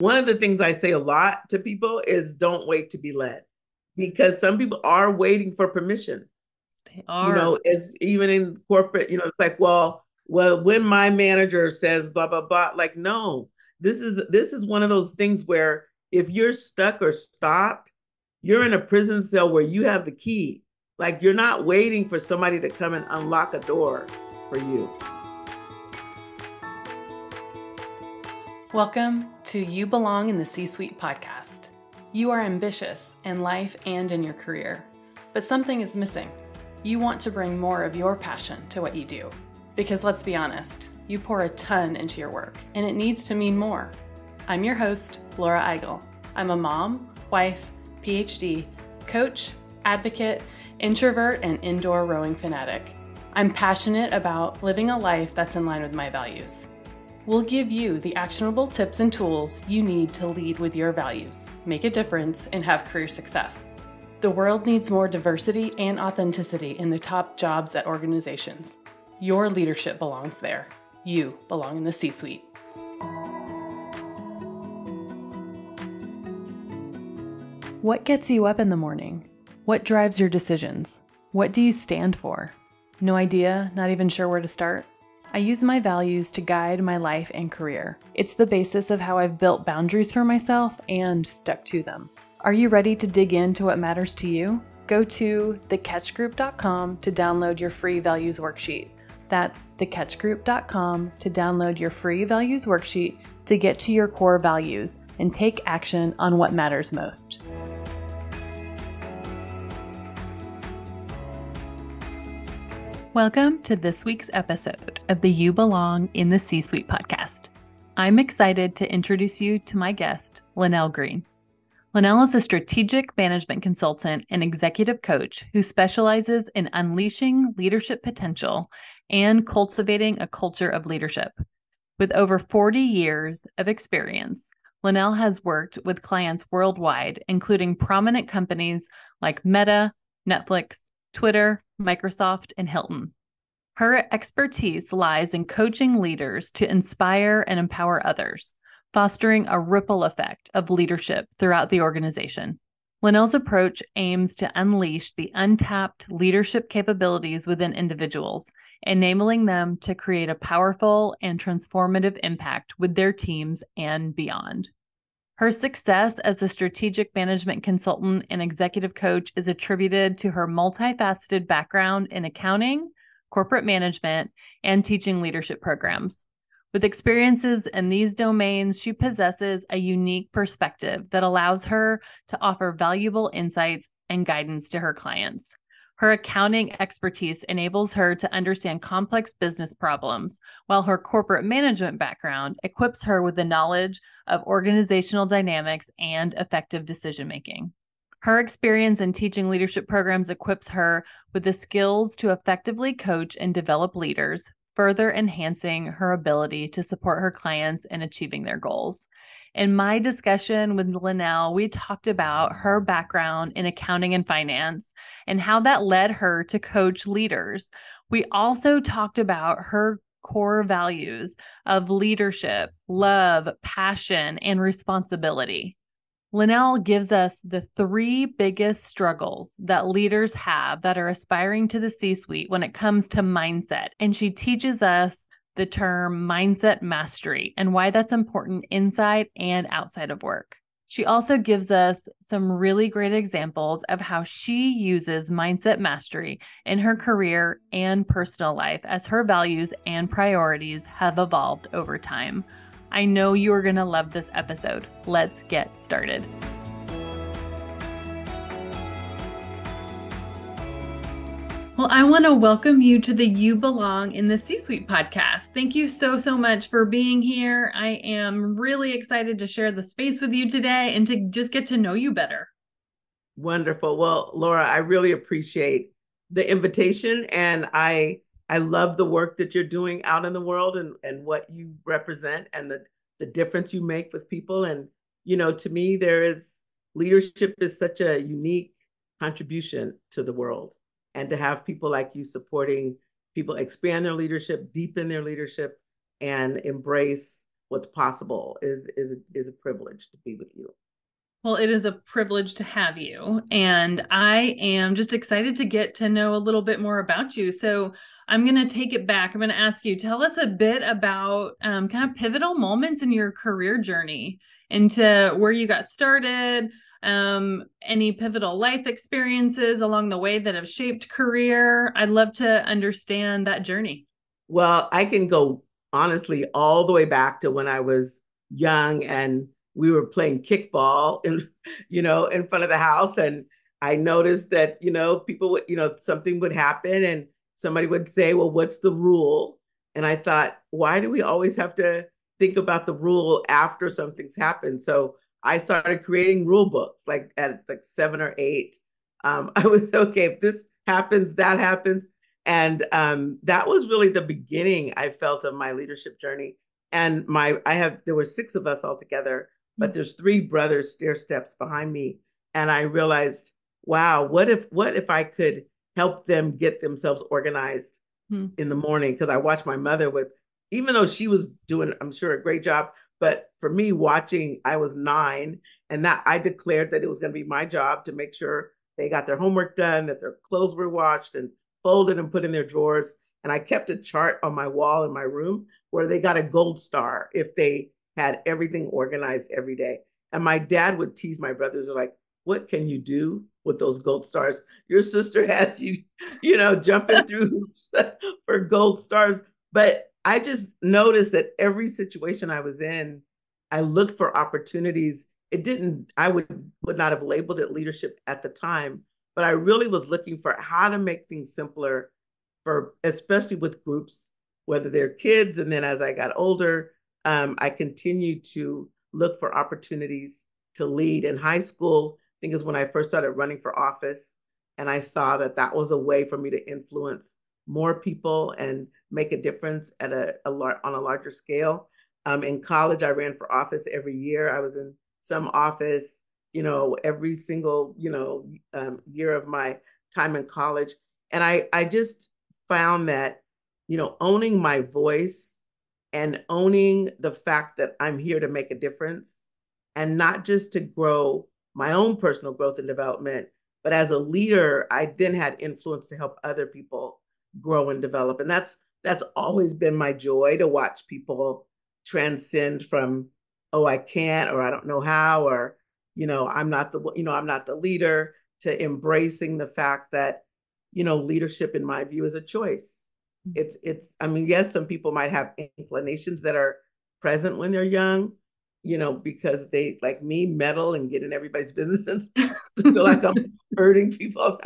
one of the things I say a lot to people is don't wait to be led, because some people are waiting for permission. They are. As even in corporate, it's like, well, when my manager says blah blah blah, like, no, this is one of those things where if you're stuck or stopped, you're in a prison cell where you have the key. Like, you're not waiting for somebody to come and unlock a door for you. Welcome to You Belong in the C-Suite podcast. You are ambitious in life and in your career, but something is missing. You want to bring more of your passion to what you do. Because let's be honest, you pour a ton into your work, and it needs to mean more. I'm your host, Laura Eigel. I'm a mom, wife, PhD, coach, advocate, introvert, and indoor rowing fanatic. I'm passionate about living a life that's in line with my values. We'll give you the actionable tips and tools you need to lead with your values, make a difference, and have career success. The world needs more diversity and authenticity in the top jobs at organizations. Your leadership belongs there. You belong in the C-Suite. What gets you up in the morning? What drives your decisions? What do you stand for? No idea, not even sure where to start? I use my values to guide my life and career. It's the basis of how I've built boundaries for myself and stuck to them. Are you ready to dig into what matters to you? Go to thecatchgroup.com to download your free values worksheet. That's thecatchgroup.com to download your free values worksheet to get to your core values and take action on what matters most. Welcome to this week's episode of the You Belong in the C-Suite podcast. I'm excited to introduce you to my guest, Lynell Green. Lynell is a strategic management consultant and executive coach who specializes in unleashing leadership potential and cultivating a culture of leadership. With over 40 years of experience, Lynell has worked with clients worldwide, including prominent companies like Meta, Netflix, Twitter, Microsoft, and Hilton. Her expertise lies in coaching leaders to inspire and empower others, fostering a ripple effect of leadership throughout the organization. Lynell's approach aims to unleash the untapped leadership capabilities within individuals, enabling them to create a powerful and transformative impact with their teams and beyond. Her success as a strategic management consultant and executive coach is attributed to her multifaceted background in accounting, corporate management, and teaching leadership programs. With experiences in these domains, she possesses a unique perspective that allows her to offer valuable insights and guidance to her clients. Her accounting expertise enables her to understand complex business problems, while her corporate management background equips her with the knowledge of organizational dynamics and effective decision-making. Her experience in teaching leadership programs equips her with the skills to effectively coach and develop leaders, further enhancing her ability to support her clients in achieving their goals. In my discussion with Lynell, we talked about her background in accounting and finance and how that led her to coach leaders. We also talked about her core values of leadership, love, passion, and responsibility. Lynell gives us the three biggest struggles that leaders have that are aspiring to the C-suite when it comes to mindset. And she teaches us the term mindset mastery and why that's important inside and outside of work. She also gives us some really great examples of how she uses mindset mastery in her career and personal life as her values and priorities have evolved over time. I know you are going to love this episode. Let's get started. Well, I want to welcome you to the You Belong in the C-Suite podcast. Thank you so much for being here. I am really excited to share the space with you today and to just get to know you better. Wonderful. Well, Laura, I really appreciate the invitation, and I love the work that you're doing out in the world, and what you represent, and the difference you make with people. And, to me, leadership is such a unique contribution to the world. And to have people like you supporting people expand their leadership, deepen their leadership, and embrace what's possible is a privilege to be with you. Well, it is a privilege to have you. And I am just excited to get to know a little bit more about you. So I'm going to take it back. I'm going to ask you, tell us a bit about kind of pivotal moments in your career journey into where you got started, any pivotal life experiences along the way that have shaped career. I'd love to understand that journey. Well, I can go honestly all the way back to when I was young and we were playing kickball in, in front of the house. And I noticed that, people would, something would happen and somebody would say, well, what's the rule? And I thought, why do we always have to think about the rule after something's happened? So I started creating rule books like at like 7 or 8. I was okay, if this happens, that happens. And that was really the beginning I felt of my leadership journey. And there were 6 of us all together, but there's 3 brothers stair steps behind me. And I realized, wow, what if I could help them get themselves organized in the morning? Because I watched my mother even though she was doing, I'm sure, a great job, but for me watching, I was 9, and that I declared that it was going to be my job to make sure they got their homework done, that their clothes were washed and folded and put in their drawers. And I kept a chart on my wall in my room where they got a gold star if they had everything organized every day. And my dad would tease my brothers, like, what can you do with those gold stars? Your sister has you, jumping through hoops for gold stars. But I just noticed that every situation I was in, I looked for opportunities. I would not have labeled it leadership at the time, but I really was looking for how to make things simpler especially with groups, whether they're kids. And then as I got older, I continued to look for opportunities to lead. In high school, I think is when I first started running for office. And I saw that that was a way for me to influence more people and make a difference on a larger scale. In college, I ran for office every year. I was in some office, every single, year of my time in college. And I just found that, owning my voice and owning the fact that I'm here to make a difference and not just to grow my own personal growth and development, but as a leader, I then had influence to help other people grow and develop. And that's always been my joy, to watch people transcend from, oh, I can't, or I don't know how, or, I'm not the leader, to embracing the fact that, leadership in my view is a choice. I mean, yes, some people might have inclinations that are present when they're young, because they, like me, meddle and get in everybody's business and feel like I'm hurting people.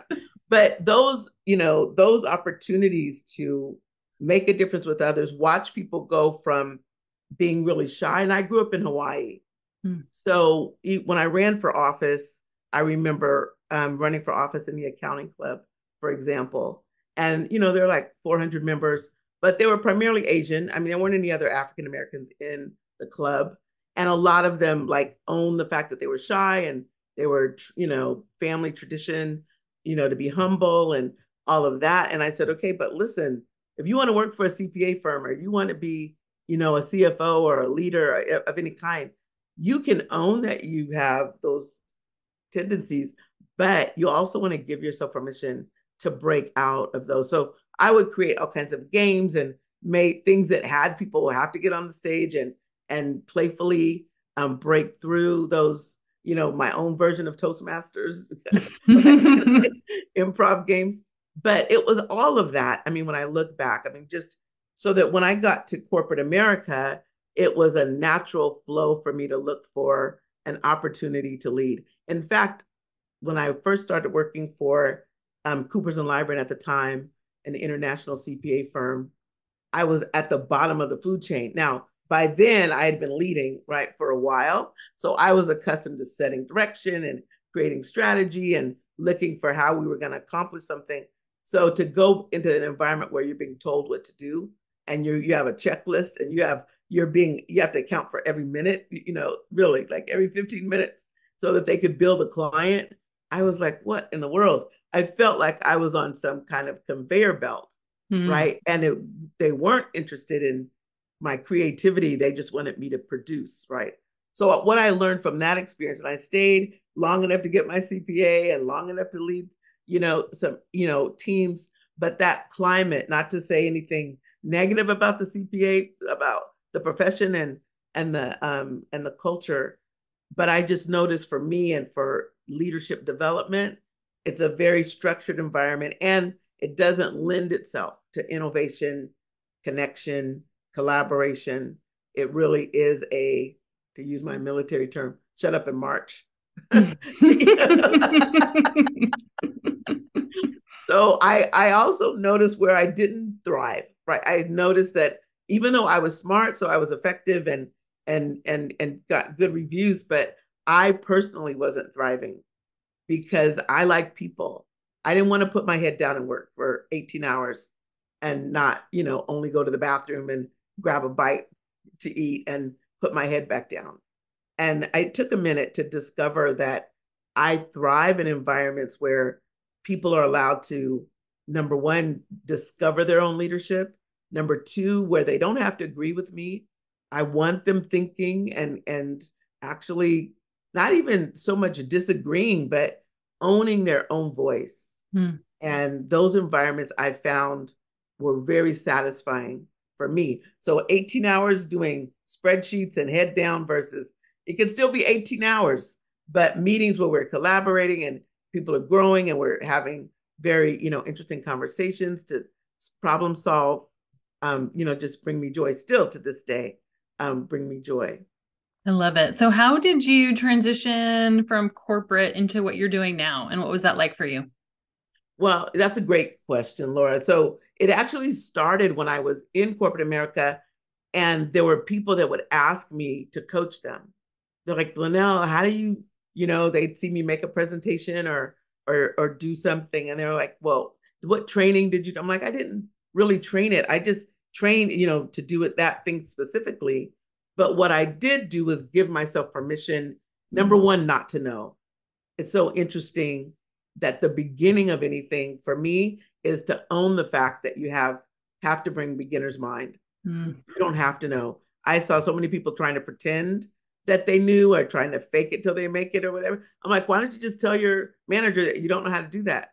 But those opportunities to make a difference with others, watch people go from being really shy. And I grew up in Hawaii. So when I ran for office, I remember running for office in the accounting club, for example. And, there are like 400 members, but they were primarily Asian. I mean, there weren't any other African Americans in the club. And a lot of them like owned the fact that they were shy, and they were, family tradition, to be humble and all of that. And I said, okay, but listen, if you want to work for a CPA firm, or you want to be, a CFO or a leader of any kind, you can own that you have those tendencies, but you also want to give yourself permission to break out of those. So I would create all kinds of games and made things that had people have to get on the stage and playfully break through those, my own version of Toastmasters, improv games. But it was all of that. I mean, when I look back, I mean, just so that when I got to corporate America, it was a natural flow for me to look for an opportunity to lead. In fact, when I first started working for Coopers and Lybrand at the time, an international CPA firm, I was at the bottom of the food chain. Now, by then I had been leading, right, for a while. So I was accustomed to setting direction and creating strategy and looking for how we were going to accomplish something. So to go into an environment where you're being told what to do, and you have a checklist, and you have to account for every minute, really like every 15 minutes, so that they could build a client. I was like, what in the world? I felt like I was on some kind of conveyor belt, right? And they weren't interested in my creativity. They just wanted me to produce, right? So what I learned from that experience, and I stayed long enough to get my CPA and long enough to lead, some, teams, but that climate, not to say anything negative about the CPA, about the profession and the culture, but I just noticed for me and for leadership development, it's a very structured environment and it doesn't lend itself to innovation, connection, collaboration. It really is to use my military term, shut up and march. So I also noticed where I didn't thrive, right? I noticed that even though I was smart, so I was effective and got good reviews, but I personally wasn't thriving because I like people. I didn't want to put my head down and work for 18 hours and not, only go to the bathroom and grab a bite to eat and put my head back down. And it took a minute to discover that I thrive in environments where people are allowed to, number one, discover their own leadership. Number two, where they don't have to agree with me. I want them thinking and actually not even so much disagreeing, but owning their own voice. Hmm. And those environments I found were very satisfying for me. So 18 hours doing spreadsheets and head down versus it can still be 18 hours, but meetings where we're collaborating and people are growing and we're having very, interesting conversations to problem solve, just bring me joy still to this day, bring me joy. I love it. So how did you transition from corporate into what you're doing now? And what was that like for you? Well, that's a great question, Laura. So it actually started when I was in corporate America, and there were people that would ask me to coach them. They're like, Lynell, how do you, they'd see me make a presentation or do something, and they were like, well, what training did you do? I'm like, I didn't really train it. I just trained, to do it that thing specifically. But what I did do was give myself permission, number one, not to know. It's so interesting that the beginning of anything for me is to own the fact that you have to bring beginner's mind. Mm. You don't have to know. I saw so many people trying to pretend that they knew or trying to fake it till they make it or whatever. I'm like, why don't you just tell your manager that you don't know how to do that?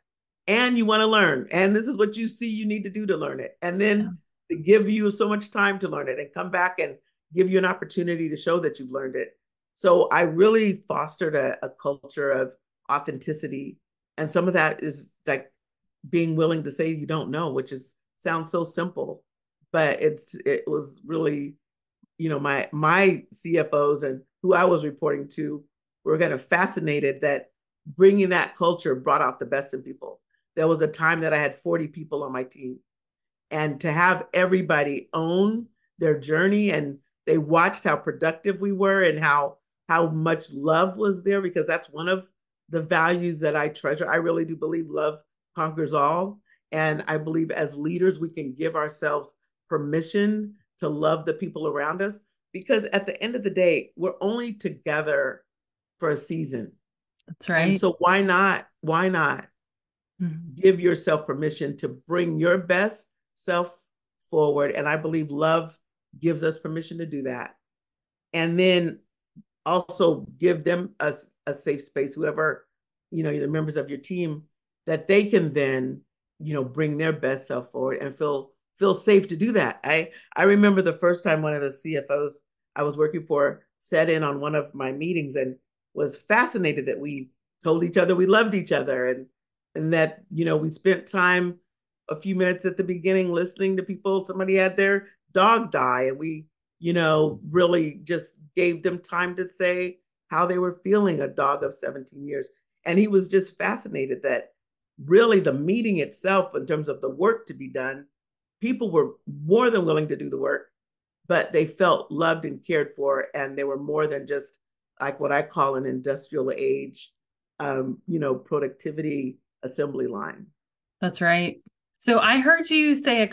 And you want to learn. And this is what you see you need to do to learn it. And Yeah. then to give you so much time to learn it and come back and give you an opportunity to show that you've learned it. So I really fostered a culture of authenticity. And some of that is like being willing to say you don't know, which is sounds so simple, but it was really, my CFOs and who I was reporting to were kind of fascinated that bringing that culture brought out the best in people. There was a time that I had 40 people on my team, and to have everybody own their journey and they watched how productive we were and how much love was there, because that's one of the values that I treasure. I really do believe love conquers all, and I believe as leaders we can give ourselves permission to love the people around us, because at the end of the day we're only together for a season. That's And right. so why not Mm. give yourself permission to bring your best self forward. And I believe love gives us permission to do that. And then also give them a safe space, whoever, the members of your team, that they can then, bring their best self forward and feel safe to do that. I remember the first time one of the CFOs I was working for sat in on one of my meetings and was fascinated that we told each other we loved each other, and that, we spent time a few minutes at the beginning listening to people. Somebody had their dog die, and we, really just gave them time to say how they were feeling, a dog of 17 years. And he was just fascinated that really the meeting itself, in terms of the work to be done, people were more than willing to do the work, but they felt loved and cared for. And they were more than just like what I call an industrial age, productivity assembly line. That's right. So I heard you say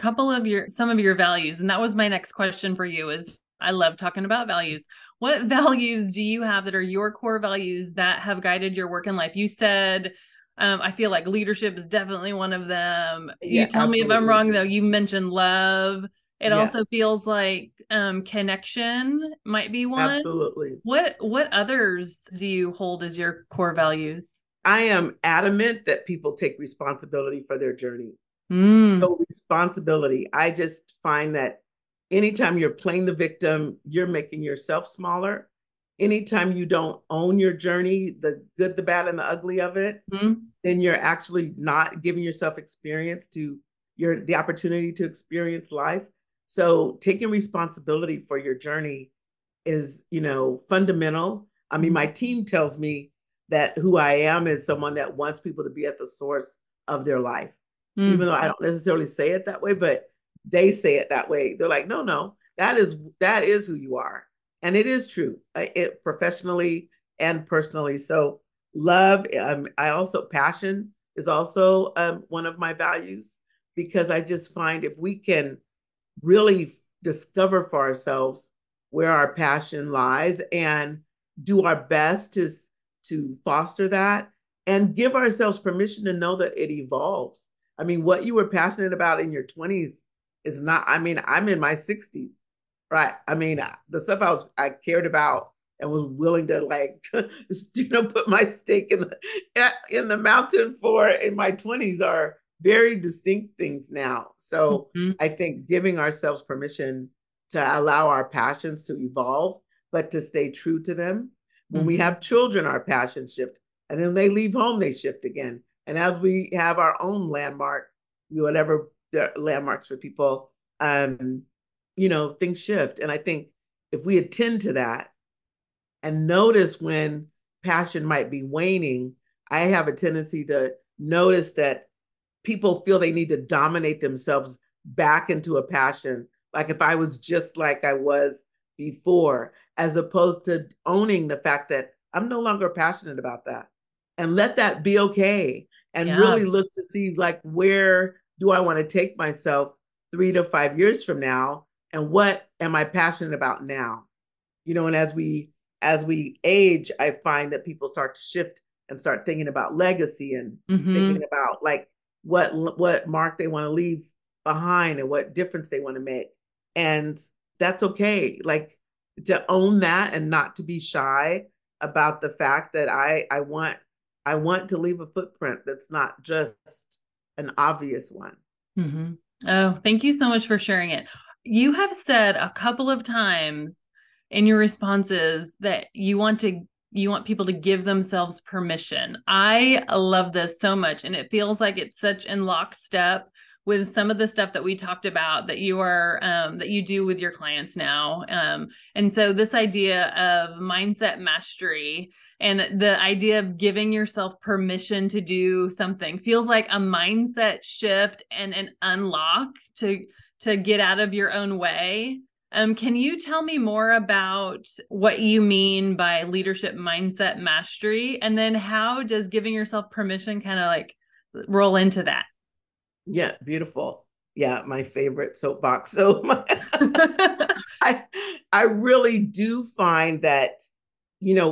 some of your values, and that was my next question for you is I love talking about values. What values do you have that are your core values that have guided your work in life? You said, I feel like leadership is definitely one of them. You Yeah, tell me if I'm absolutely. wrong, though. You mentioned love It Yeah, also feels like connection might be one. absolutely. What others do you hold as your core values? I am adamant that people take responsibility for their journey. Mm, So responsibility. I just find that anytime you're playing the victim, you're making yourself smaller. Anytime you don't own your journey, the good, the bad, and the ugly of it, mm, then you're actually not giving yourself experience to the opportunity to experience life. So taking responsibility for your journey is, fundamental. I mean, my mm, team tells me that who I am is someone that wants people to be at the source of their life. Even mm, though I don't necessarily say it that way, but they say it that way. They're like, no, no, that is who you are. And it is true, it professionally and personally. So love, I also passion is also one of my values, because I just find if we can really discover for ourselves where our passion lies and do our best to foster that and give ourselves permission to know that it evolves. I mean, what you were passionate about in your 20s is not, I mean, I'm in my 60s, right? I mean, the stuff I cared about and was willing to like, put my stake in the mountain for in my 20s are very distinct things now. So mm, I think giving ourselves permission to allow our passions to evolve, but to stay true to them. When we mm, have children, our passions shift, and then they leave home, they shift again. And as we have our own landmark, whatever the landmarks for people, things shift. And I think if we attend to that and notice when passion might be waning, I have a tendency to notice that people feel they need to dominate themselves back into a passion. Like if I was just like I was before, as opposed to owning the fact that I'm no longer passionate about that, and let that be okay. And yeah. really look to see like where do I want to take myself 3 to 5 years from now, and what am I passionate about now? And as we age, I find that people start to shift and start thinking about legacy and Mm-hmm. thinking about like what mark they want to leave behind and what difference they want to make. And that's okay. Like to own that and not to be shy about the fact that I want to leave a footprint that's not just an obvious one. Mm-hmm. Oh, thank you so much for sharing it. You have said a couple of times in your responses that you want people to give themselves permission. I love this so much, and it feels like it's such in lockstep with some of the stuff that we talked about that you do with your clients now. And so this idea of mindset mastery and the idea of giving yourself permission to do something feels like a mindset shift and an unlock to get out of your own way. Can you tell me more about what you mean by leadership mindset mastery? And then how does giving yourself permission kind of like roll into that? Yeah, beautiful. Yeah, my favorite soapbox. So I I really do find that,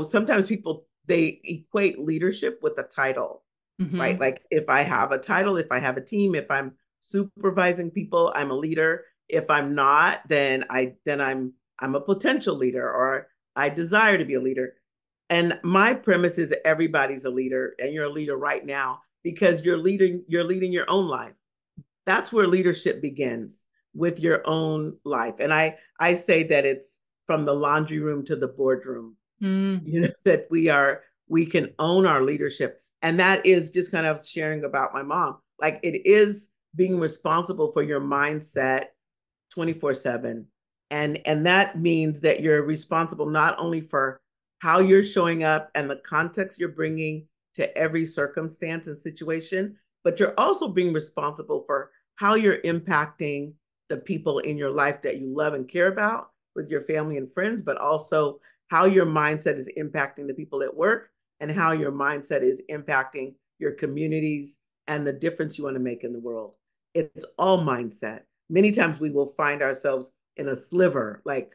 sometimes people they equate leadership with a title, right? Mm-hmm. Like if I have a title, if I have a team, if I'm supervising people, I'm a leader. If I'm not, then I'm a potential leader, or I desire to be a leader. And my premise is that everybody's a leader, and you're a leader right now because you're leading your own life. That's where leadership begins, with your own life. And I say that it's from the laundry room to the boardroom, Mm, that we can own our leadership. And that is just kind of sharing about my mom. Like it is being responsible for your mindset 24/7. And that means that you're responsible not only for how you're showing up and the context you're bringing to every circumstance and situation, but you're also being responsible for how you're impacting the people in your life that you love and care about, with your family and friends, but also how your mindset is impacting the people at work, and how your mindset is impacting your communities and the difference you want to make in the world. It's all mindset. Many times we will find ourselves in a sliver. Like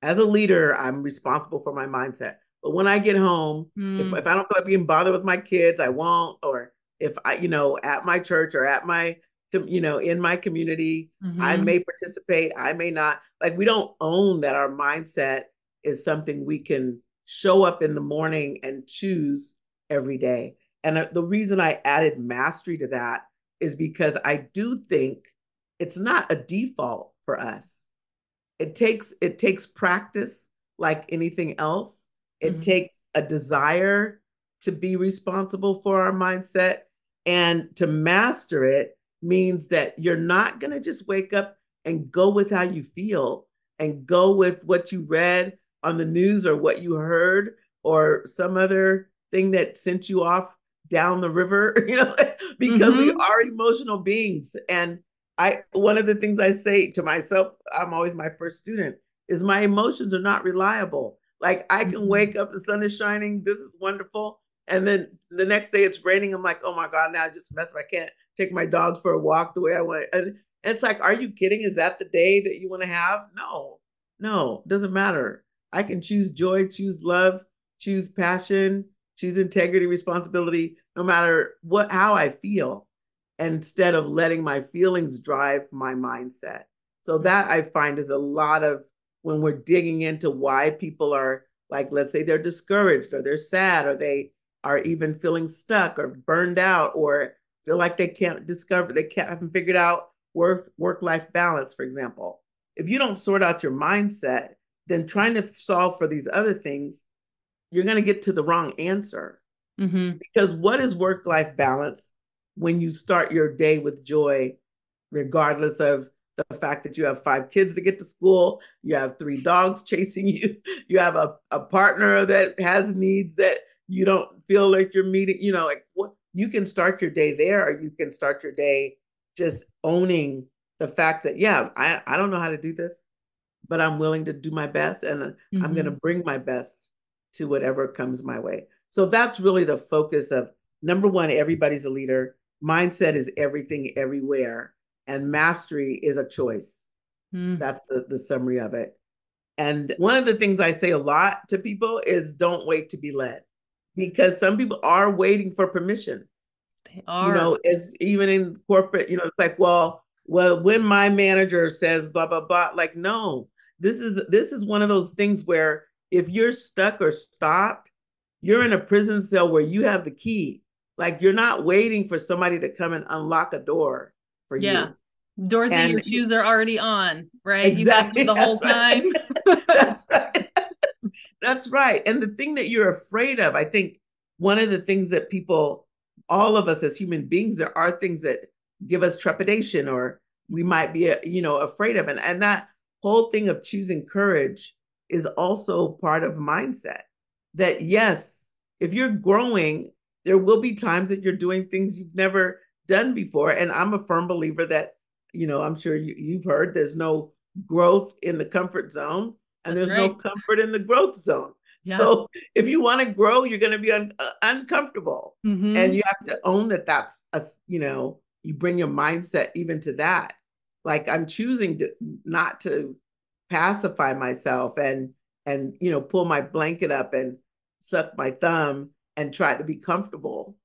as a leader, I'm responsible for my mindset. But when I get home, if mm, I don't feel like being bothered with my kids, I won't. Or if I, at my church or at my in my community. I Mm-hmm. may participate, I may not. Like, we don't own that our mindset is something we can show up in the morning and choose every day. And the reason I added mastery to that is because I do think it's not a default for us. It takes practice like anything else. It Mm-hmm. takes a desire to be responsible for our mindset, and to master it means that you're not going to just wake up and go with how you feel and go with what you read on the news or what you heard or some other thing that sent you off down the river, because we Mm-hmm. are emotional beings. And one of the things I say to myself, I'm always my first student, is my emotions are not reliable. Like, I can Mm-hmm. wake up, the sun is shining, this is wonderful. And then the next day it's raining. I'm like, oh my God, now I just messed up. I can't take my dogs for a walk the way I want. And it's like, are you kidding? Is that the day that you want to have? No, no, doesn't matter. I can choose joy, choose love, choose passion, choose integrity, responsibility, no matter how I feel, instead of letting my feelings drive my mindset. So that I find is a lot of when we're digging into why people are, like, let's say they're discouraged or they're sad or they are even feeling stuck or burned out or feel like they haven't figured out work life balance, for example. If you don't sort out your mindset, then trying to solve for these other things, you're going to get to the wrong answer. Mm-hmm. Because what is work life balance when you start your day with joy, regardless of the fact that you have 5 kids to get to school, you have 3 dogs chasing you, you have a partner that has needs that you don't feel like you're meeting, like, what you can start your day there, or you can start your day just owning the fact that, yeah, I don't know how to do this, but I'm willing to do my best, and I'm going to Mm-hmm. bring my best to whatever comes my way. So that's really the focus of number one, everybody's a leader. Mindset is everything, everywhere. And mastery is a choice. Mm-hmm. That's the summary of it. And one of the things I say a lot to people is don't wait to be led, because some people are waiting for permission. They are. As even in corporate, it's like, well, when my manager says blah blah blah, like, no, this is one of those things where if you're stuck or stopped, you're in a prison cell where you have the key. Like, you're not waiting for somebody to come and unlock a door for Yeah. you. Dorothy, your And shoes are already on, right? You've had them exactly, the whole that's time. right. That's right. That's right. And the thing that you're afraid of, I think one of the things that people, all of us as human beings, there are things that give us trepidation or we might be, afraid of. And that whole thing of choosing courage is also part of mindset. That, yes, if you're growing, there will be times that you're doing things you've never done before. And I'm a firm believer that, I'm sure you've heard, there's no growth in the comfort zone, and That's there's no right. comfort in the growth zone. Yeah. So if you want to grow, you're going to be uncomfortable, and Mm-hmm. you have to own that. You bring your mindset even to that. Like, I'm choosing to not to pacify myself and pull my blanket up and suck my thumb and try to be comfortable.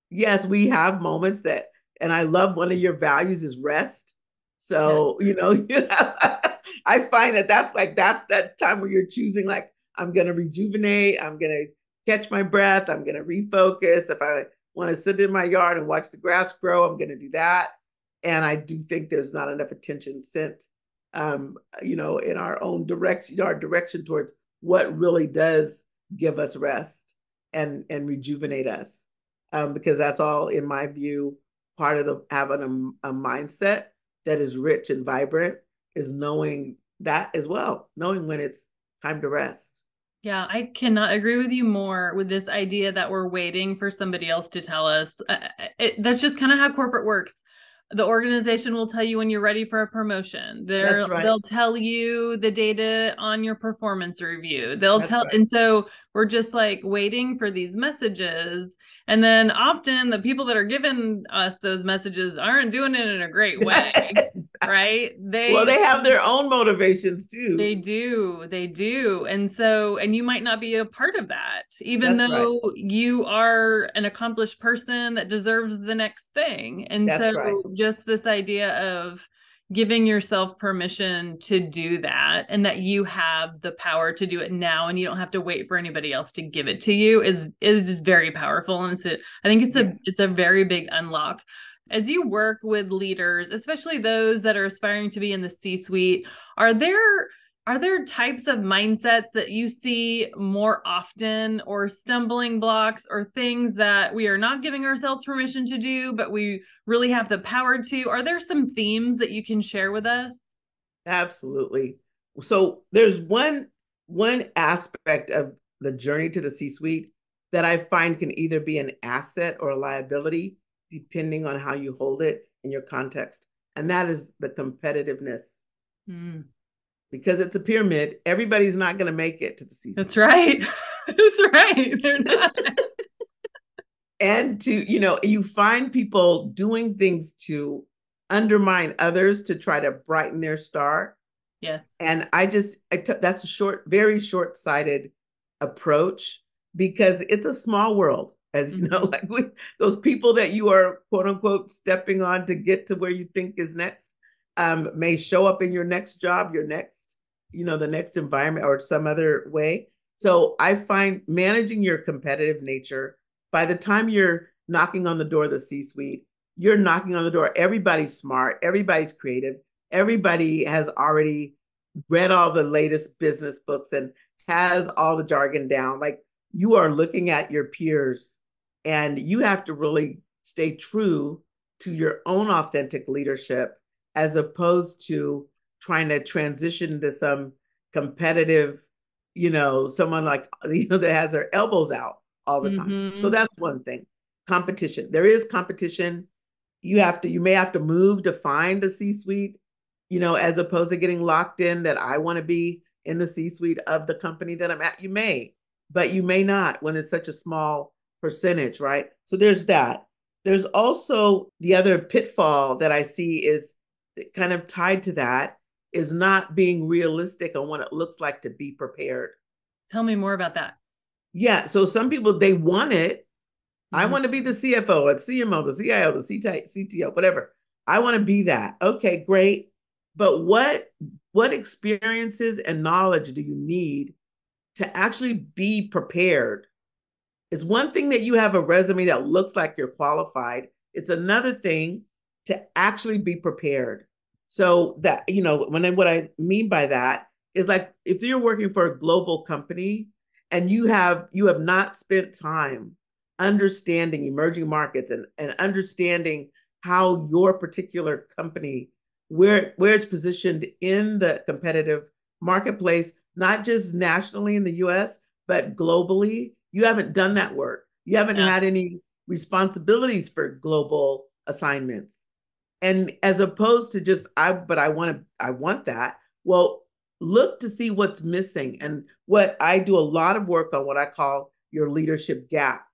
Yes, we have moments that, and I love one of your values is rest. Yeah. So, I find that's that time where you're choosing, like, I'm going to rejuvenate, I'm going to catch my breath, I'm going to refocus. If I want to sit in my yard and watch the grass grow, I'm going to do that. And I do think there's not enough attention sent, in our own direction, our direction towards what really does give us rest and rejuvenate us. Because that's all, in my view, part of the having a mindset that is rich and vibrant is knowing that as well, knowing when it's time to rest. Yeah, I cannot agree with you more with this idea that we're waiting for somebody else to tell us. That's just kind of how corporate works. The organization will tell you when you're ready for a promotion. That's right. They'll tell you the data on your performance review. They'll That's tell, right. and so we're just like waiting for these messages. And then often the people that are giving us those messages aren't doing it in a great way, right? Well, they have their own motivations too. They do. And you might not be a part of that, even That's right. though you are an accomplished person that deserves the next thing. And That's so right. just this idea of giving yourself permission to do that, and that you have the power to do it now and you don't have to wait for anybody else to give it to you, is just very powerful. And I think Yeah. it's a very big unlock. As you work with leaders, especially those that are aspiring to be in the C-suite, are there types of mindsets that you see more often, or stumbling blocks, or things that we are not giving ourselves permission to do, but we really have the power to? Are there some themes that you can share with us? Absolutely. So there's one aspect of the journey to the C-suite that I find can either be an asset or a liability, depending on how you hold it in your context. And that is the competitiveness. Mm, Because it's a pyramid, everybody's not going to make it to the that's C-suite. right. That's right. They're not. And you find people doing things to undermine others to try to brighten their star. Yes. And that's a very short-sighted approach, because it's a small world, as you know, Mm-hmm. those people that you are quote unquote stepping on to get to where you think is next, may show up in your next job, the next environment, or some other way. So I find managing your competitive nature, by the time you're knocking on the door of the C-suite, you're knocking on the door. Everybody's smart, everybody's creative, everybody has already read all the latest business books and has all the jargon down. Like, you are looking at your peers, and you have to really stay true to your own authentic leadership, as opposed to trying to transition to some competitive, someone like, that has their elbows out all the time. So Mm-hmm. that's one thing. Competition. There is competition. You may have to move to find the C-suite, as opposed to getting locked in that I want to be in the C-suite of the company that I'm at. You may, but you may not, when it's such a small percentage, right? So there's that. There's also the other pitfall that I see is kind of tied to that, is not being realistic on what it looks like to be prepared. Tell me more about that. Yeah. So some people, they want it. I Mm-hmm. want to be the CFO, or the CMO, the CIO, the CTO, whatever. I want to be that. Okay, great. But what experiences and knowledge do you need to actually be prepared? It's one thing that you have a resume that looks like you're qualified. It's another thing to actually be prepared. So that, what I mean by that is, like, if you're working for a global company and you have not spent time understanding emerging markets, and understanding how your particular company, where it's positioned in the competitive marketplace, not just nationally in the US, but globally, you haven't done that work. You haven't Yeah. had any responsibilities for global assignments. And as opposed to just, I want that. Well, look to see what's missing. And what I do a lot of work on, what I call your leadership gap.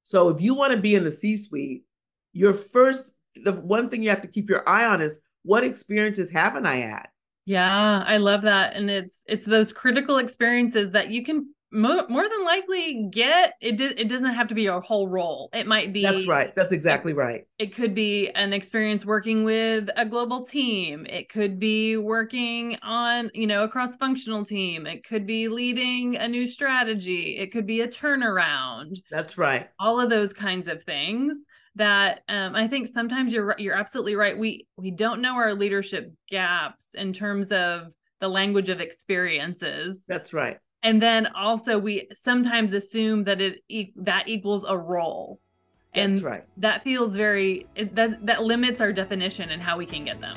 So if you want to be in the C-suite, the one thing you have to keep your eye on is, what experiences haven't I had? Yeah, I love that. And it's those critical experiences that you can more than likely get. It doesn't have to be your whole role. It might That's be right. That's it, exactly right. it could be an experience working with a global team. It could be working on, a cross-functional team. It could be leading a new strategy. It could be a turnaround. That's right. All of those kinds of things that I think sometimes you're absolutely right. We don't know our leadership gaps in terms of the language of experiences, That's right. and then also we sometimes assume that that equals a role, That's and right. that feels that limits our definition and how we can get them.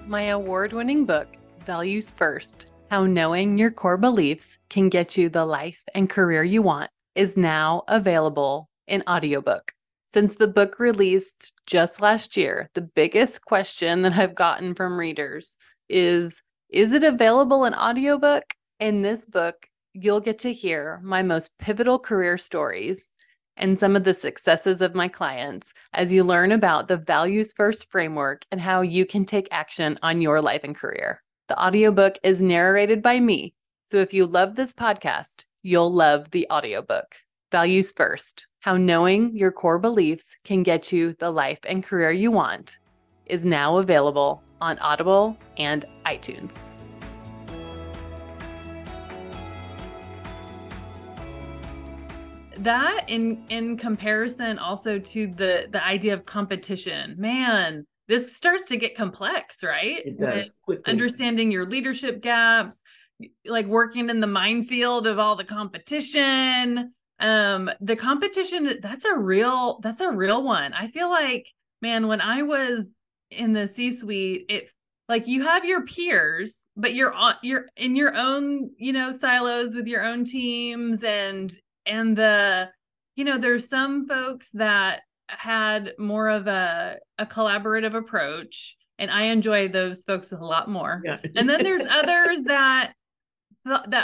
My award-winning book, Values First: How Knowing Your Core Beliefs Can Get You the Life and Career You Want, is now available in audiobook. Since the book released just last year, the biggest question that I've gotten from readers is, Is it available in audiobook? In this book, you'll get to hear my most pivotal career stories and some of the successes of my clients as you learn about the values first framework and how you can take action on your life and career. The audiobook is narrated by me. So if you love this podcast, you'll love the audiobook. Values First: How Knowing Your Core Beliefs Can Get You the Life and Career You Want is now available on Audible and iTunes. That in comparison also to the idea of competition, man, this starts to get complex, right? It With does quickly. understanding your leadership gaps, like working in the minefield of all the competition. The competition, that's a real one. I feel like, man, when I was in the C-suite, it like you have your peers, but you're in your own, silos with your own teams, and there's some folks that had more of a collaborative approach, and I enjoy those folks a lot more. Yeah. And then there's others that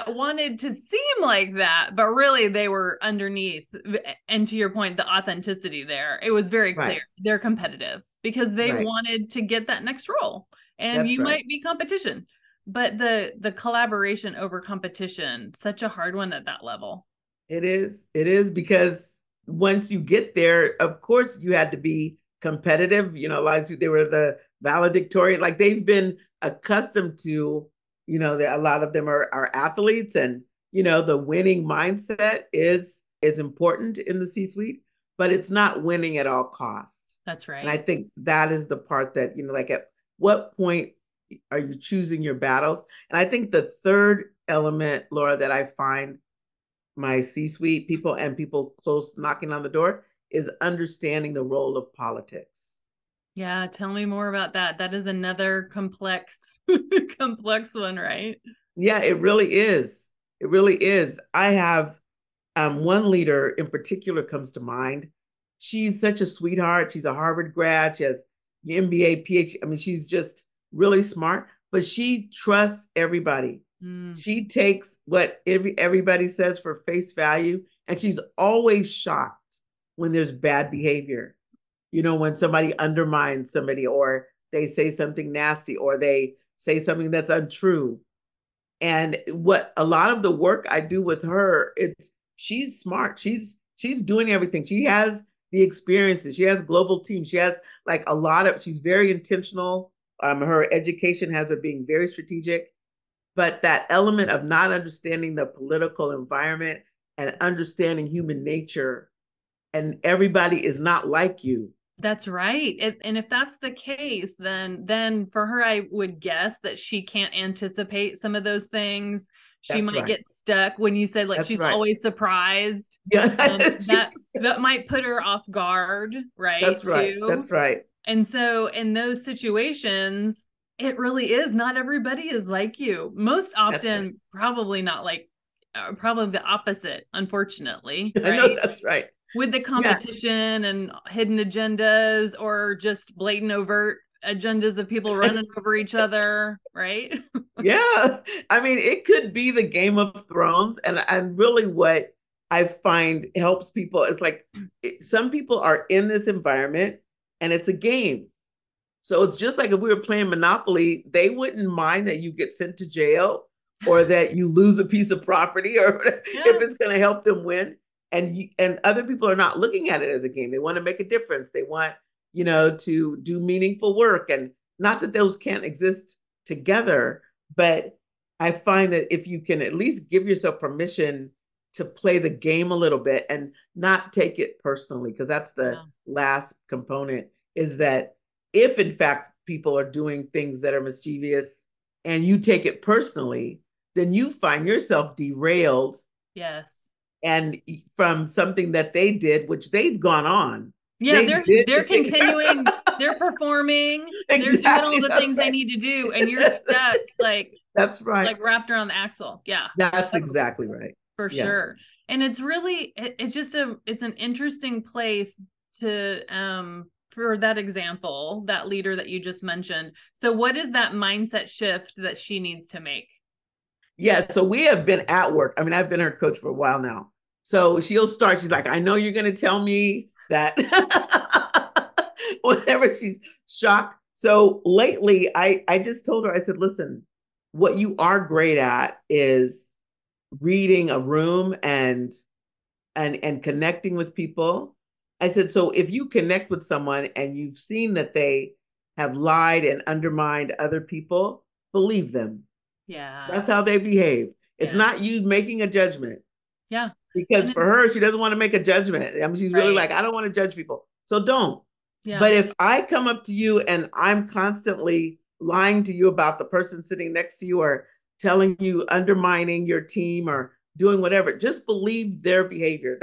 wanted to seem like that, but really they were underneath. And to your point, the authenticity there, it was very clear. Right. They're competitive because they Right. wanted to get that next role, and That's you right. might be competition, but the collaboration over competition, such a hard one at that level. It is. It is because once you get there, of course, you had to be competitive. A lot of people, they were the valedictorian. Like they've been accustomed to, a lot of them are athletes, and the winning mindset is important in the C-suite, but it's not winning at all costs. That's right. And I think that is the part that, like at what point are you choosing your battles? And I think the third element, Laura, that I find my C-suite people and people close knocking on the door is understanding the role of politics. Yeah, tell me more about that. That is another complex complex one, right? Yeah, it really is. It really is. I have one leader in particular comes to mind. She's such a sweetheart. She's a Harvard grad. She has an MBA, PhD. I mean, she's just really smart, but she trusts everybody. She takes what everybody says for face value, and she's always shocked when there's bad behavior. When somebody undermines somebody, or they say something nasty, or they say something that's untrue. And what a lot of the work I do with her, she's smart. She's doing everything. She has the experiences. She has global teams. She has like she's very intentional. Her education has her being very strategic. But that element of not understanding the political environment and understanding human nature, and everybody is not like you. That's right. And if that's the case, then for her, I would guess that she can't anticipate some of those things. She That's might right. get stuck when you said like That's she's right. always surprised. Yeah. That might put her off guard, right? That's right. Too. That's right. And so in those situations, it really is not everybody is like you. Most That's right. often, probably not like, probably the opposite, unfortunately, I know right? that's right. With the Yeah. competition and hidden agendas, or just blatant overt agendas of people running over each other, right? Yeah. I mean, it could be the Game of Thrones. And really what I find helps people is like some people are in this environment and it's a game. So it's just like if we were playing Monopoly, they wouldn't mind that you get sent to jail or that you lose a piece of property, or Yeah. if it's going to help them win. And other people are not looking at it as a game. They want to make a difference. They want, to do meaningful work. And not that those can't exist together, but I find that if you can at least give yourself permission to play the game a little bit and not take it personally, because that's the last component, is that if in fact people are doing things that are mischievous and you take it personally, then you find yourself derailed. Yes. And from something that they did, which they've gone on. Yeah, They did they're continuing, they're performing, exactly, they're doing all the things they right. need to do, and you're stuck That's right. like wrapped around the axle. Yeah. That's exactly right. For Yeah. sure. And it's really it's just it's an interesting place to for that example, that leader that you just mentioned. So what is that mindset shift that she needs to make? Yeah, so we have been at work. I mean, I've been her coach for a while now. So she'll start, she's like, I know you're going to tell me that whenever she's shocked. So lately, I just told her, I said, listen, what you are great at is reading a room and connecting with people. I said, so if you connect with someone and you've seen that they have lied and undermined other people, believe them. Yeah. That's how they behave. It's Yeah. not you making a judgment Yeah. because And for her, she doesn't want to make a judgment. I mean, she's really right. like, I don't want to judge people. So don't. Yeah. But if I come up to you and I'm constantly lying to you about the person sitting next to you or telling you, undermining your team or doing whatever, just believe their behavior.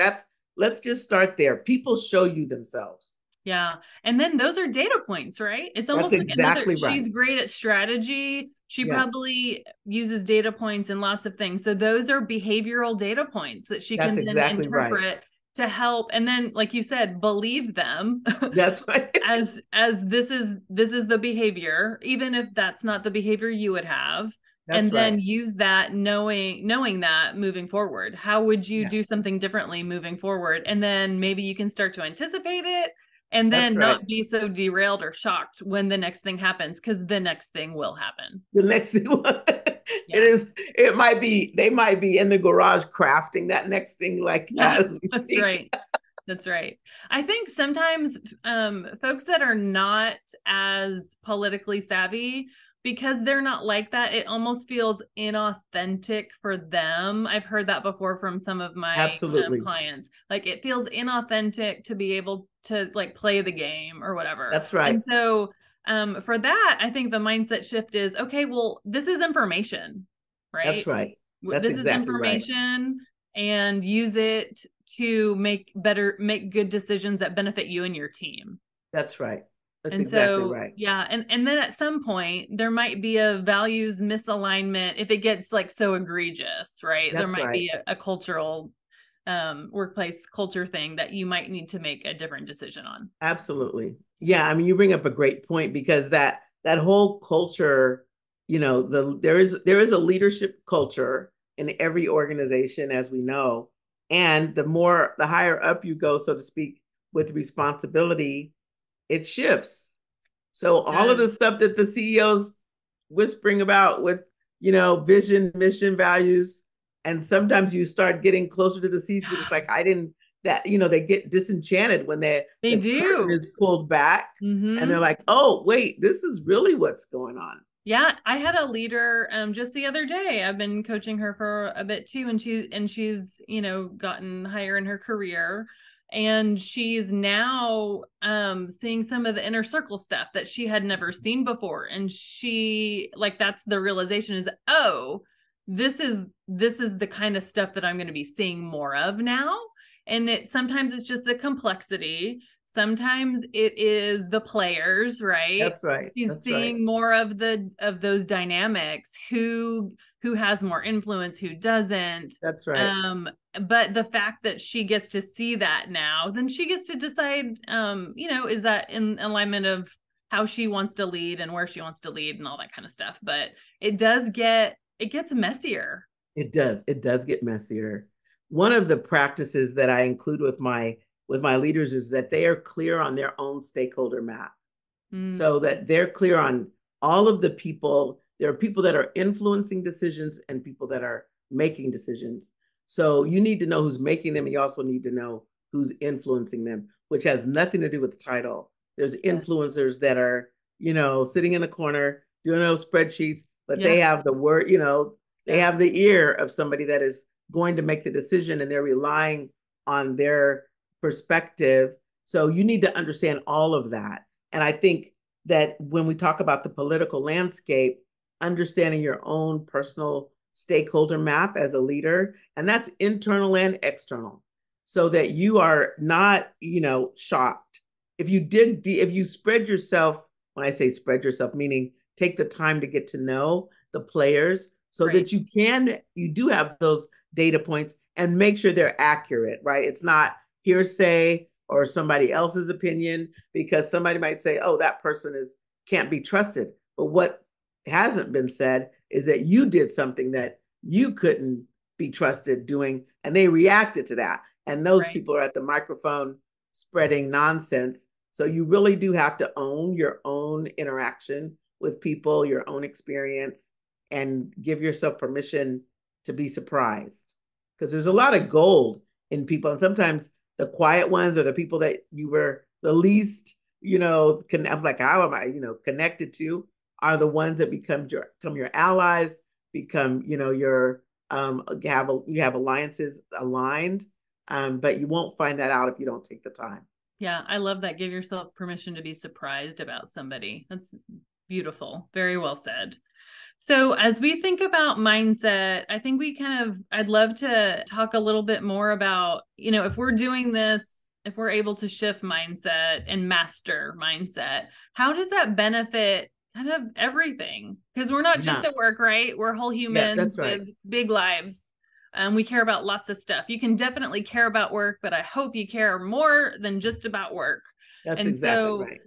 Let's just start there. People show you themselves. Yeah. And then those are data points, right? It's That's almost like another, exactly right. she's great at strategy. She Yeah, probably uses data points in lots of things. So those are behavioral data points that she that's can then exactly right. interpret to help. And then, like you said, believe them That's right. as this is the behavior, even if that's not the behavior you would have. And That's then right. use that knowing that moving forward. How would you Yeah, do something differently moving forward? And then maybe you can start to anticipate it and that's then right. not be so derailed or shocked when the next thing happens, because the next thing will happen. The next thing it Yeah. is, it might be, they might be in the garage crafting that next thing like Yeah, as we that's speak. right. That's right. I think sometimes folks that are not as politically savvy, because they're not like that, it almost feels inauthentic for them. I've heard that before from some of my Absolutely. clients. Like it feels inauthentic to be able to like play the game or whatever. That's right. And so for that, I think the mindset shift is, okay, well, this is information, That's right? right. That's This is exactly right. information, and use it to make good decisions that benefit you and your team. That's right. That's And exactly so, right. yeah, and then at some point there might be a values misalignment if it gets like so egregious, right? There That's might right. be a cultural workplace culture thing that you might need to make a different decision on. Absolutely. Yeah, I mean, you bring up a great point because that whole culture, there is a leadership culture in every organization, as we know, and the higher up you go, so to speak, with responsibility, it shifts. So all of the stuff that the CEOs whispering about with, vision, mission, values, and sometimes you start getting closer to the C-suite. It's like I didn't that they get disenchanted when They the curtain do. is pulled back and they're Mm-hmm. like, oh wait, this is really what's going on. Yeah, I had a leader just the other day. I've been coaching her for a bit too, and she's, gotten higher in her career, and she's now seeing some of the inner circle stuff that she had never seen before. And she like that's the realization is, oh, this is the kind of stuff that I'm going to be seeing more of now. And it sometimes it's just the complexity. Sometimes it is the players, right? That's right. She's That's right. seeing more of those dynamics, who has more influence, who doesn't. That's right. um but the fact that she gets to see that now, then she gets to decide, is that in alignment of how she wants to lead and where she wants to lead and all that kind of stuff. But it gets messier. It does. It does get messier. One of the practices that I include with my leaders is that they are clear on their own stakeholder map. Mm, So that they're clear on all of the people. There are people that are influencing decisions and people that are making decisions. So you need to know who's making them. And you also need to know who's influencing them, which has nothing to do with the title. There's yes. influencers that are, sitting in the corner doing those spreadsheets, but they Yeah. have the word, they Yeah. have the ear of somebody that is going to make the decision and they're relying on their perspective. So you need to understand all of that. And I think that when we talk about the political landscape, understanding your own personal stakeholder map as a leader, and that's internal and external, so that you are not, shocked. If you spread yourself, when I say spread yourself, meaning take the time to get to know the players so Right. that you do have those data points and make sure they're accurate, right? It's not hearsay or somebody else's opinion, because somebody might say, oh, that person is can't be trusted. But what hasn't been said is that you did something that you couldn't be trusted doing, and they reacted to that. And those Right. people are at the microphone spreading nonsense. So you really do have to own your own interaction with people, your own experience, and give yourself permission to be surprised. Because there's a lot of gold in people. And sometimes the quiet ones, or the people that you were the least, I'm like, how am I, connected to, are the ones that become your allies, become, your you have alliances aligned. But you won't find that out if you don't take the time. Yeah, I love that. Give yourself permission to be surprised about somebody. That's beautiful. Very well said. So, as we think about mindset, I think I'd love to talk a little bit more about, if we're doing this, if we're able to shift mindset and master mindset, how does that benefit kind of everything? Because we're not just Yeah. at work, right? We're whole Yeah, humans that's right. with big lives. We care about lots of stuff. You can definitely care about work, but I hope you care more than just about work. That's And exactly so right.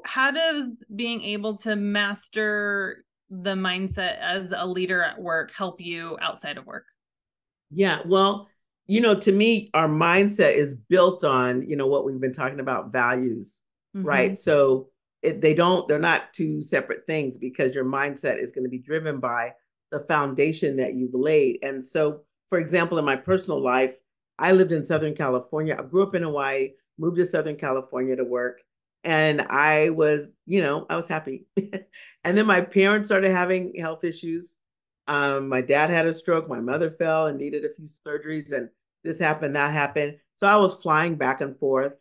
how does being able to master the mindset as a leader at work help you outside of work? Yeah, well, to me, our mindset is built on, what we've been talking about, values, Mm-hmm. right? So they're not two separate things, because your mindset is going to be driven by the foundation that you've laid. And so, for example, in my personal life, I lived in Southern California. I grew up in Hawaii, moved to Southern California to work, and I was happy. And then my parents started having health issues. My dad had a stroke, my mother fell and needed a few surgeries, and this happened, that happened. So I was flying back and forth,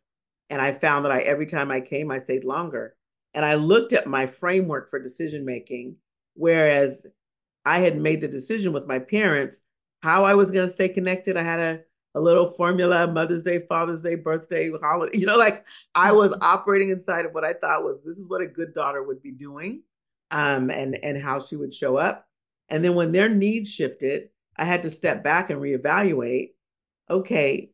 and I found that every time I came, I stayed longer. And I looked at my framework for decision making, whereas I had made the decision with my parents how I was going to stay connected. I had a little formula: Mother's Day, Father's Day, birthday, holiday, like I was operating inside of what I thought was, this is what a good daughter would be doing, and how she would show up. And then when their needs shifted, I had to step back and reevaluate. Okay,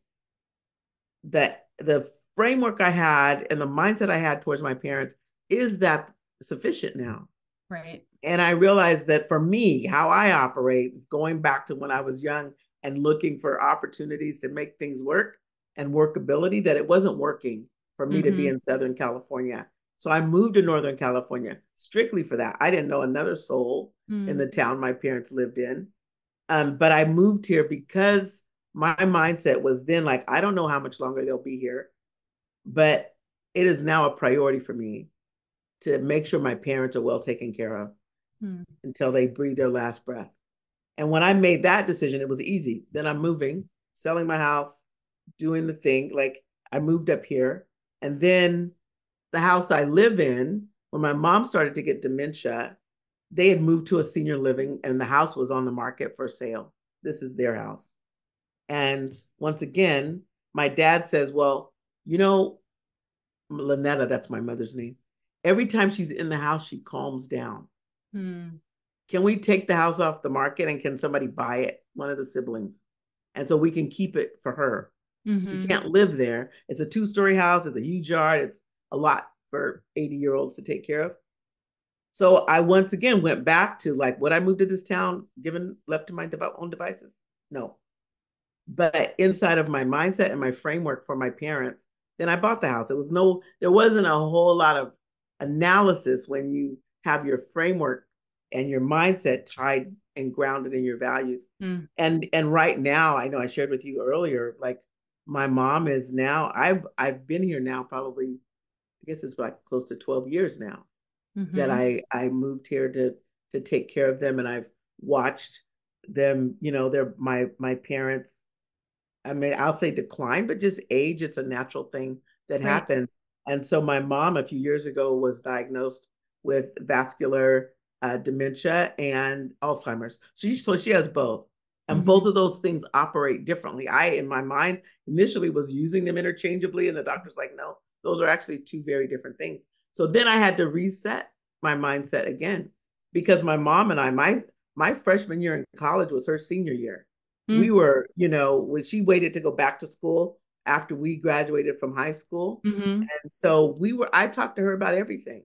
the framework I had and the mindset I had towards my parents, is that sufficient now? Right. And I realized that for me, how I operate, going back to when I was young and looking for opportunities to make things work and workability, that it wasn't working for me to be Mm-hmm. in Southern California. So I moved to Northern California strictly for that. I didn't know another soul in Mm. the town my parents lived in. But I moved here because my mindset was then like, I don't know how much longer they'll be here, but it is now a priority for me to make sure my parents are well taken care of Mm. until they breathe their last breath. And when I made that decision, it was easy. Then I'm moving, selling my house, doing the thing. Like, I moved up here. And then the house I live in, when my mom started to get dementia, they had moved to a senior living and the house was on the market for sale. This is their house. And once again, my dad says, well, you know, Lynetta, that's my mother's name. Every time she's in the house, she calms down. Mm. Can we take the house off the market, and can somebody buy it? One of the siblings. And so we can keep it for her. She Mm-hmm. can't live there. It's a 2-story house. It's a huge yard. It's a lot for 80-year-olds to take care of. So I once again went back to, like, would I move to this town given left to my own devices? No. But inside of my mindset and my framework for my parents, then I bought the house. There wasn't a whole lot of analysis when you have your framework and your mindset tied and grounded in your values. Mm. And right now, I know I shared with you earlier, like, my mom is now, I've been here now probably, I guess it's like close to 12 years now that Mm-hmm. I moved here to take care of them, and I've watched them, they're my parents, I mean, I'll say decline, but just age, it's a natural thing that Right. happens. And so my mom a few years ago was diagnosed with vascular dementia and Alzheimer's. So she has both. And Mm-hmm. both of those things operate differently. I, in my mind, initially was using them interchangeably, and the doctor's like, no, those are actually two very different things. So then I had to reset my mindset again, because my mom and I, my freshman year in college was her senior year. We Mm. were, when she waited to go back to school after we graduated from high school. Mm-hmm. And so I talked to her about everything.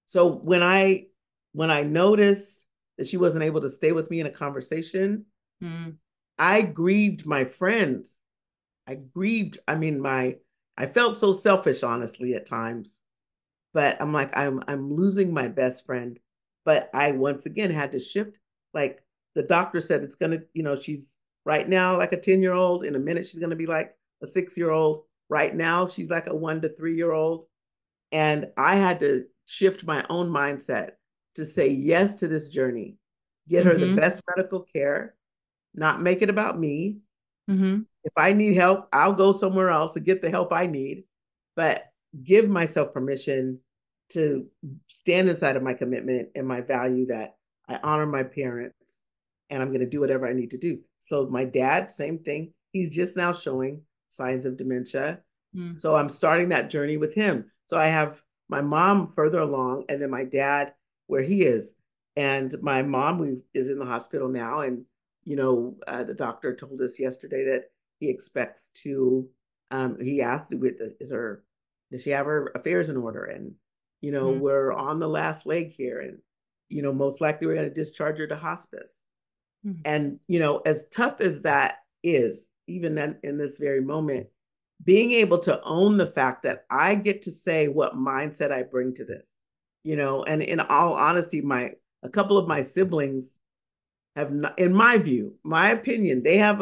So when I noticed that she wasn't able to stay with me in a conversation, Mm-hmm. I grieved my friend. I grieved, I mean, I felt so selfish, honestly, at times. But I'm like, I'm losing my best friend. But I once again had to shift. Like the doctor said, it's gonna, she's right now like a 10-year-old. In a minute, she's gonna be like a 6-year-old. Right now, she's like a 1 to 3-year-old. And I had to shift my own mindset to say yes to this journey, get her the Mm-hmm. best medical care, not make it about me. Mm-hmm. If I need help, I'll go somewhere else to get the help I need, but give myself permission to stand inside of my commitment and my value that I honor my parents and I'm going to do whatever I need to do. So, my dad, same thing. He's just now showing signs of dementia. Mm-hmm. So, I'm starting that journey with him. So, I have my mom further along and then my dad where he is. And my mom is in the hospital now. And, the doctor told us yesterday that he expects to he asked does she have her affairs in order, and we're on the last leg here, and most likely we're going to discharge her to hospice. Mm-hmm. And as tough as that is, even in this very moment, being able to own the fact that I get to say what mindset I bring to this, and in all honesty, a couple of my siblings have not, in my view, my opinion, they have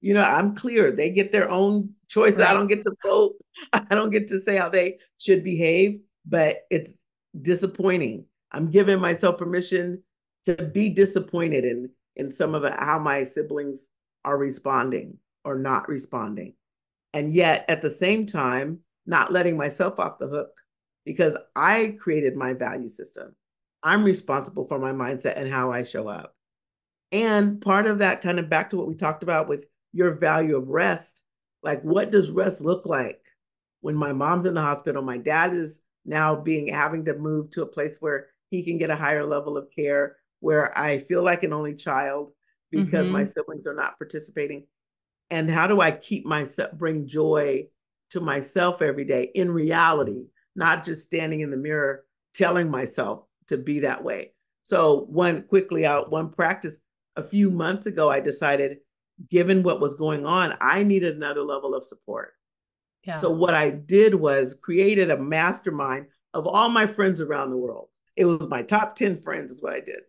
I'm clear. They get their own choice. I Right. don't get to vote. I don't get to say how they should behave, but it's disappointing. I'm giving myself permission to be disappointed in some of how my siblings are responding or not responding. And yet at the same time, not letting myself off the hook because I created my value system. I'm responsible for my mindset and how I show up. And part of that, kind of back to what we talked about with your value of rest, like what does rest look like when my mom's in the hospital? My dad is now having to move to a place where he can get a higher level of care, where I feel like an only child because my Mm-hmm. siblings are not participating. And how do I keep myself, bring joy to myself every day in reality, not just standing in the mirror telling myself to be that way. So one practice a few months ago, I decided, given what was going on, I needed another level of support. Yeah. So what I did was created a mastermind of all my friends around the world. It was my top 10 friends is what I did.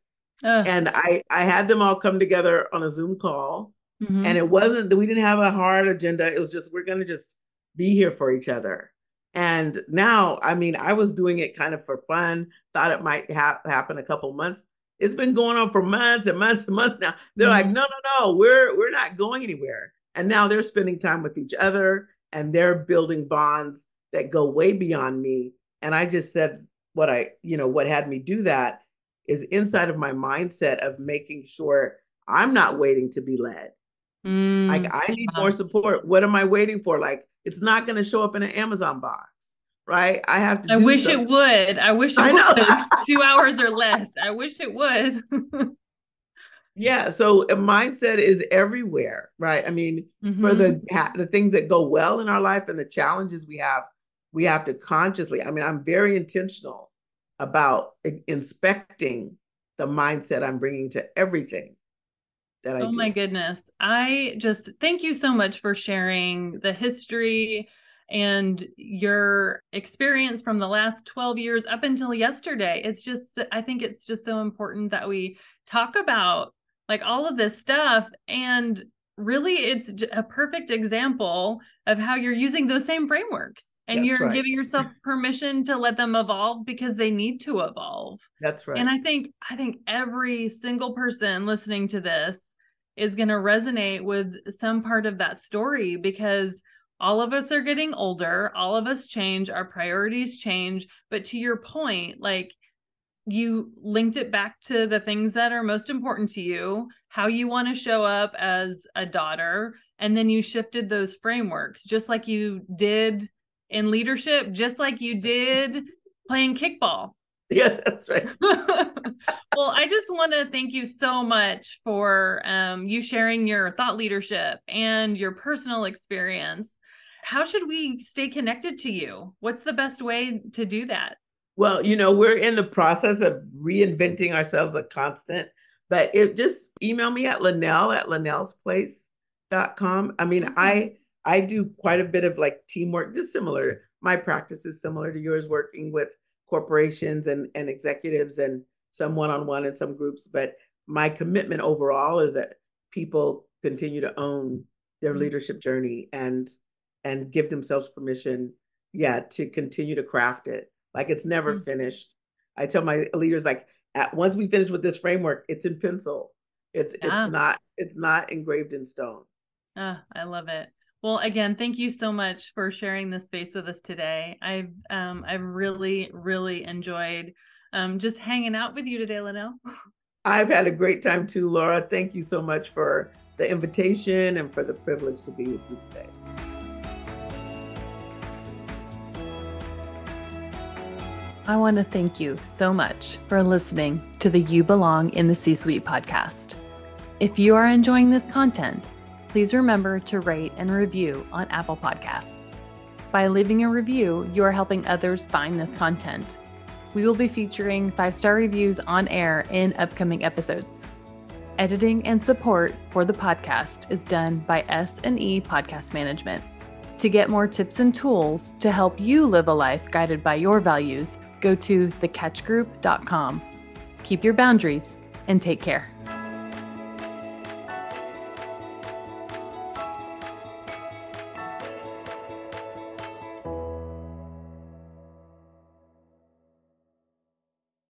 Uh, And I had them all come together on a Zoom call. mm-hmm. And it wasn't that we didn't have a hard agenda. It was just, we're going to just be here for each other. And now, I mean, I was doing it kind of for fun, thought it might happen a couple months. It's been going on for months and months and months now. They're like, Mm-hmm. no, no, no, we're not going anywhere. And now they're spending time with each other and they're building bonds that go way beyond me. And I just said what had me do that is inside of my mindset of making sure I'm not waiting to be led. Like, Mm, I need yeah. more support. What am I waiting for? Like, it's not going to show up in an Amazon box, right? I have to I do wish stuff. it would. I wish it I know. would. 2 hours or less. I wish it would. Yeah. So a mindset is everywhere, right? I mean, for Mm-hmm. the things that go well in our life and the challenges we have to consciously. I mean, I'm very intentional about inspecting the mindset I'm bringing to everything that I Oh my do. goodness. I just thank you so much for sharing the history and your experience from the last 12 years up until yesterday. I think it's just so important that we talk about like all of this stuff. And really, it's a perfect example of how you're using those same frameworks and That's you're right. giving yourself permission to let them evolve because they need to evolve. That's And right. I think every single person listening to this is going to resonate with some part of that story because all of us are getting older, all of us change, our priorities change. But to your point, like you linked it back to the things that are most important to you, how you want to show up as a daughter, and then you shifted those frameworks, just like you did in leadership, just like you did playing kickball. Yeah, that's right. Well, I just want to thank you so much for you sharing your thought leadership and your personal experience. how should we stay connected to you? What's the best way to do that? Well, we're in the process of reinventing ourselves a constant, but just email me at lynellsplace.com. I mean, Awesome. I do quite a bit of like teamwork, just similar. My practice is similar to yours, working with corporations and executives and some one-on-one and some groups. But my commitment overall is that people continue to own their leadership journey and give themselves permission, yeah, to continue to craft it. Like it's never Mm. finished. I tell my leaders, like, once we finish with this framework, it's in pencil. Yeah. It's not engraved in stone. I love it. Well, again, thank you so much for sharing this space with us today. I've really, really enjoyed just hanging out with you today, Lynell. I've had a great time too, Laura. Thank you so much for the invitation and for the privilege to be with you today. I want to thank you so much for listening to the You Belong in the C-Suite podcast. If you are enjoying this content, please remember to rate and review on Apple Podcasts. By leaving a review, you are helping others find this content. We will be featuring 5-star reviews on air in upcoming episodes. Editing and support for the podcast is done by S&E Podcast Management. To get more tips and tools to help you live a life guided by your values, go to thecatchgroup.com. Keep your boundaries and take care.